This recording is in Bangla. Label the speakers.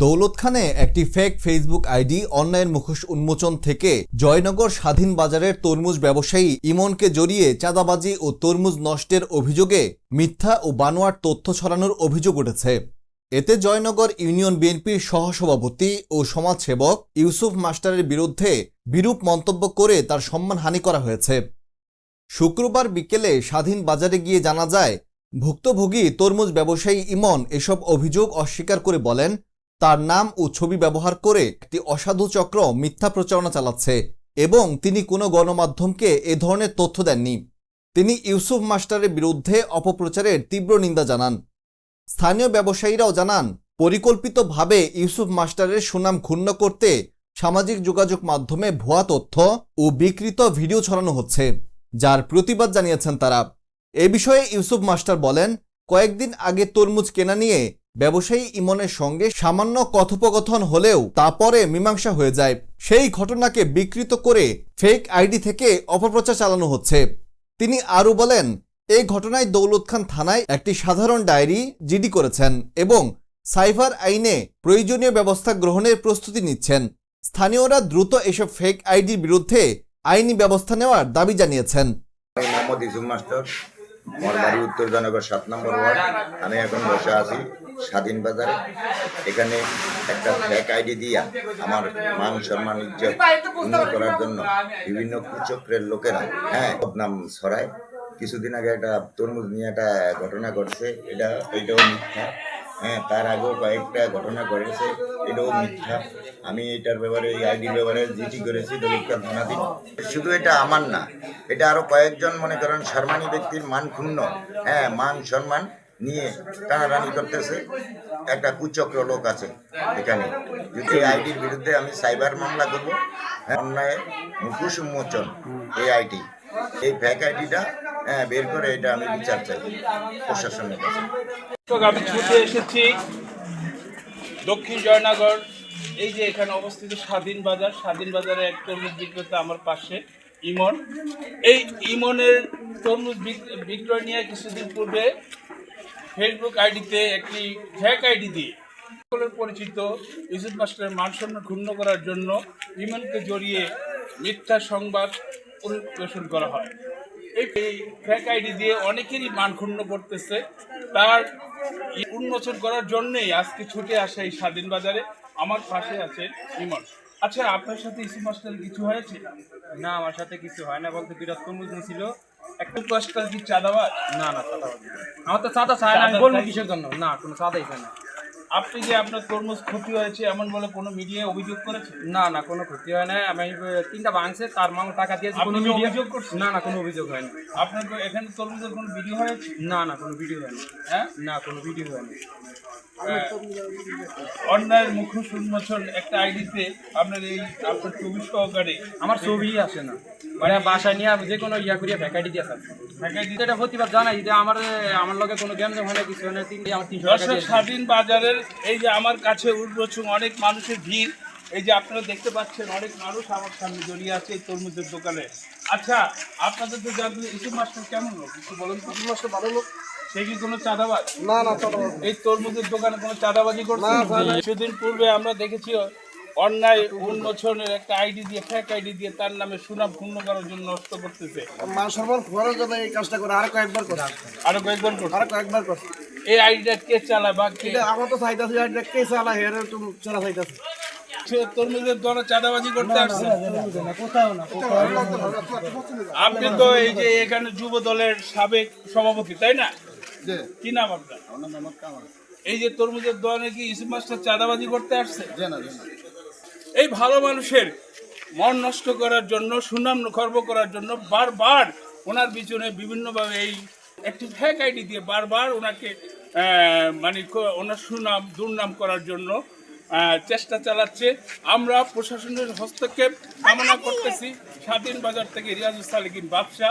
Speaker 1: দৌলত খানে একটি ফেক ফেসবুক আইডি অন্যায়ের মুখোশ উন্মোচন থেকে জয়নগর স্বাধীন বাজারের তরমুজ ব্যবসায়ী ইমনকে জড়িয়ে চাঁদাবাজি ও তরমুজ নষ্টের অভিযোগে মিথ্যা ও বানোয়াট তথ্য ছড়ানোর অভিযোগ উঠেছে। এতে জয়নগর ইউনিয়ন বিএনপির সহসভাপতি ও সমাজসেবক ইউসুফ মাস্টারের বিরুদ্ধে বিরূপ মন্তব্য করে তার সম্মানহানি করা হয়েছে। শুক্রবার বিকেলে স্বাধীন বাজারে গিয়ে জানা যায়, ভুক্তভোগী তরমুজ ব্যবসায়ী ইমন এসব অভিযোগ অস্বীকার করে বলেন, তার নাম ও ছবি ব্যবহার করে একটি অসাধু চক্র মিথ্যা প্রচারণা চালাচ্ছে এবং তিনি কোনো গণমাধ্যমকে এ ধরনের তথ্য দেননি। তিনি ইউসুফ মাস্টারের বিরুদ্ধে অপপ্রচারের তীব্র নিন্দা জানান। স্থানীয় ব্যবসায়ীরাও জানান, পরিকল্পিতভাবে ইউসুফ মাস্টারের সুনাম ক্ষুণ্ণ করতে সামাজিক যোগাযোগ মাধ্যমে ভুয়া তথ্য ও বিকৃত ভিডিও ছড়ানো হচ্ছে, যার প্রতিবাদ জানিয়েছেন তারা। এ বিষয়ে ইউসুফ মাস্টার বলেন, কয়েকদিন আগে তরমুজ কেনা নিয়ে ব্যবসায়ী ইমনের সঙ্গে সামান্য কথোপকথন হলেও তা পরে মীমাংসা হয়ে যায়। সেই ঘটনাকে বিকৃত করে ফেক আইডি থেকে অপপ্রচার চালানো হচ্ছে। তিনি আরও বলেন, এই ঘটনায় দৌলত খান থানায় একটি সাধারণ ডায়েরি জিডি করেছেন এবং সাইবার আইনে প্রয়োজনীয় ব্যবস্থা গ্রহণের প্রস্তুতি নিচ্ছেন। স্থানীয়রা দ্রুত এসব ফেক আইডির বিরুদ্ধে আইনি ব্যবস্থা নেওয়ার দাবি জানিয়েছেন।
Speaker 2: মোহাম্মদ ইউসুফ মাস্টার, আমার বাড়ি উত্তর জয়নগর 7 নম্বর ওয়ার্ড। আমি এখন বসে আছি স্বাধীন বাজারে। এখানে একটা ফেক আইডি দিয়া আমার মান সম্মান ইজ্জত পূর্ণ করার জন্য বিভিন্ন কুচক্রের লোকেরা বদনাম ছড়ায়। কিছুদিন আগে একটা তরমুজ নিয়ে একটা ঘটনা ঘটছে, এটাও মিথ্যা। তার আগেও কয়েকটা ঘটনা ঘটেছে, এটাও মিথ্যা। আমি এটার ব্যাপারে, এই আইডির ব্যাপারে জিডি করেছি দৌলত খান থানাতে। শুধু এটা আমার না, এটা আরো কয়েকজন মনে করেন সম্মানী ব্যক্তির মান ক্ষুণ্ণ, মান সম্মান নিয়ে টানাটানি করতেছে একটা কুচক্র লোক আছে এখানে। যদি এই আইডির বিরুদ্ধে আমি সাইবার মামলা করব, অন্যায় মুখোশ উন্মোচন এই আইডি, এই ফেক আইডিটা বের করে এটা আমি বিচার চাই প্রশাসনের কাছে।
Speaker 3: আমি ছুটে এসেছি দক্ষিণ জয়নগর, এই যে এখানে অবস্থিত স্বাধীন বাজারে এক তরমুজ বিক্রেতা আমার পাশে ইমন। এই ইমনের তরমুজ বিক্রয় নিয়ে কিছুদিন পূর্বে ফেসবুক আইডিতে একটি ফেক আইডি দিয়ে সকলের পরিচিত ইউসুফ মাস্টারের মান সম্মান ক্ষুণ্ণ করার জন্য ইমনকে জড়িয়ে মিথ্যা সংবাদ পরিবেশন করা হয়। এই ফেক আইডি দিয়ে অনেকেরই মান ক্ষুণ্ণ করতেছে। তার উন্মোচন করার জন্যই আজকে ছুটে আসে এই স্বাধীন বাজারে। আমার পাশে আছে ইমন। আচ্ছা, আপনার সাথে ইউসুফ মাস্টার কিছু হয়েছে?
Speaker 4: না, আমার সাথে কিছু হয় না বলতে বিরাট তরমুজ নিয়েছিল।
Speaker 3: একটা মাস্টার কি চাঁদাবাজ?
Speaker 4: না, চাঁদাবাজ আমার তো চাঁদা চায় না। আমি বলবো কিসের জন্য? না, কোনো চাঁদাই চায় না।
Speaker 3: আপনি যে আপনার তরমুজ ক্ষতি হয়েছে এমন বলে কোনো মিডিয়ায় অভিযোগ করেছে?
Speaker 4: না, কোনো ক্ষতি হয় না। আমি 3টা ভাঙছে, তার মামা টাকা দিয়েছে। কোনো
Speaker 3: অভিযোগ করছে?
Speaker 4: না, কোনো অভিযোগ হয় না।
Speaker 3: আপনার এখানে তরমুজের কোনো ভিডিও হয়েছে?
Speaker 4: না, কোনো ভিডিও হয় না। না, কোনো ভিডিও হয় না।
Speaker 3: অন্যায়ের মুখোশ উন্মোচন একটা আইডিতে আপনার ছবি সহকারে
Speaker 4: আমার ছবি আসে না, মানে বাসায় নিয়ে যে কোনো ইয়া করিয়া ভ্যাকাইটি দিয়ে আসে। এটা প্রতিবাদ জানাই যে আমার লগে কোনো গেম হয় না, কিছু হয় না। আমার 300 টাকা
Speaker 3: স্বাধীন বাজারের এই যে আমার কাছে উন্মোচন অনেক মানুষের ভিড়, এই যে আপনারা দেখতে পাচ্ছেন অনেক মানুষ আমার সামনে জড়িয়ে আছে এই তরমুজের দোকানে। আচ্ছা, আপনাদের তো জানতে ইউসুফ মাস্টার কেমন লোক কিছু বলুন। ইউসুফ মাস্টার ভালো লোক। সে কি কোনো চাঁদাবাজ?
Speaker 4: না, চাঁদাবাজ।
Speaker 3: এই তরমুজের দোকানে কোনো চাঁদাবাজি করছে? কিছুদিন পূর্বে আমরা দেখেছি অন্যায় উন্মোচনের একটা আইডি দিয়ে, ফেক আইডি দিয়ে তার নামে সুনাম ক্ষুণ্ণ করার জন্য নষ্ট করতেছে।
Speaker 5: মান সম্মান খোয়ানোর জন্য এই কাজটা করে আরো কয়েকবার করে।
Speaker 3: এই আইডিটা কে চালায় বা কে?
Speaker 5: আমার তো চাইতেছে আইডিটা কে চালা, হের তুমি চালা চাইতেছে।
Speaker 3: তরমুজের দোকানে চাঁদাবাজি করতে আসছে?
Speaker 5: কোথাও না।
Speaker 3: আপনি তো এই যে এখানে যুব দলের সাবেক সভাপতি, তাই না? কি নাম আপনার? এই যে তরমুজের দোকানে কি ইউসুফ মাস্টার চাঁদাবাজি করতে আসছে? এই ভালো মানুষের মন নষ্ট করার জন্য, সুনাম খর্ব করার জন্য বারবার ওনার পিছনে বিভিন্নভাবে এই একটি ফেক আইডি দিয়ে বারবার ওনাকে মানে ওনার সুনাম দুর্নাম করার জন্য চেষ্টা চালাচ্ছে। আমরা প্রশাসনের হস্তক্ষেপ কামনা করতেছি। স্বাধীন বাজার থেকে রিয়াজুস সালেকিন বাদশা।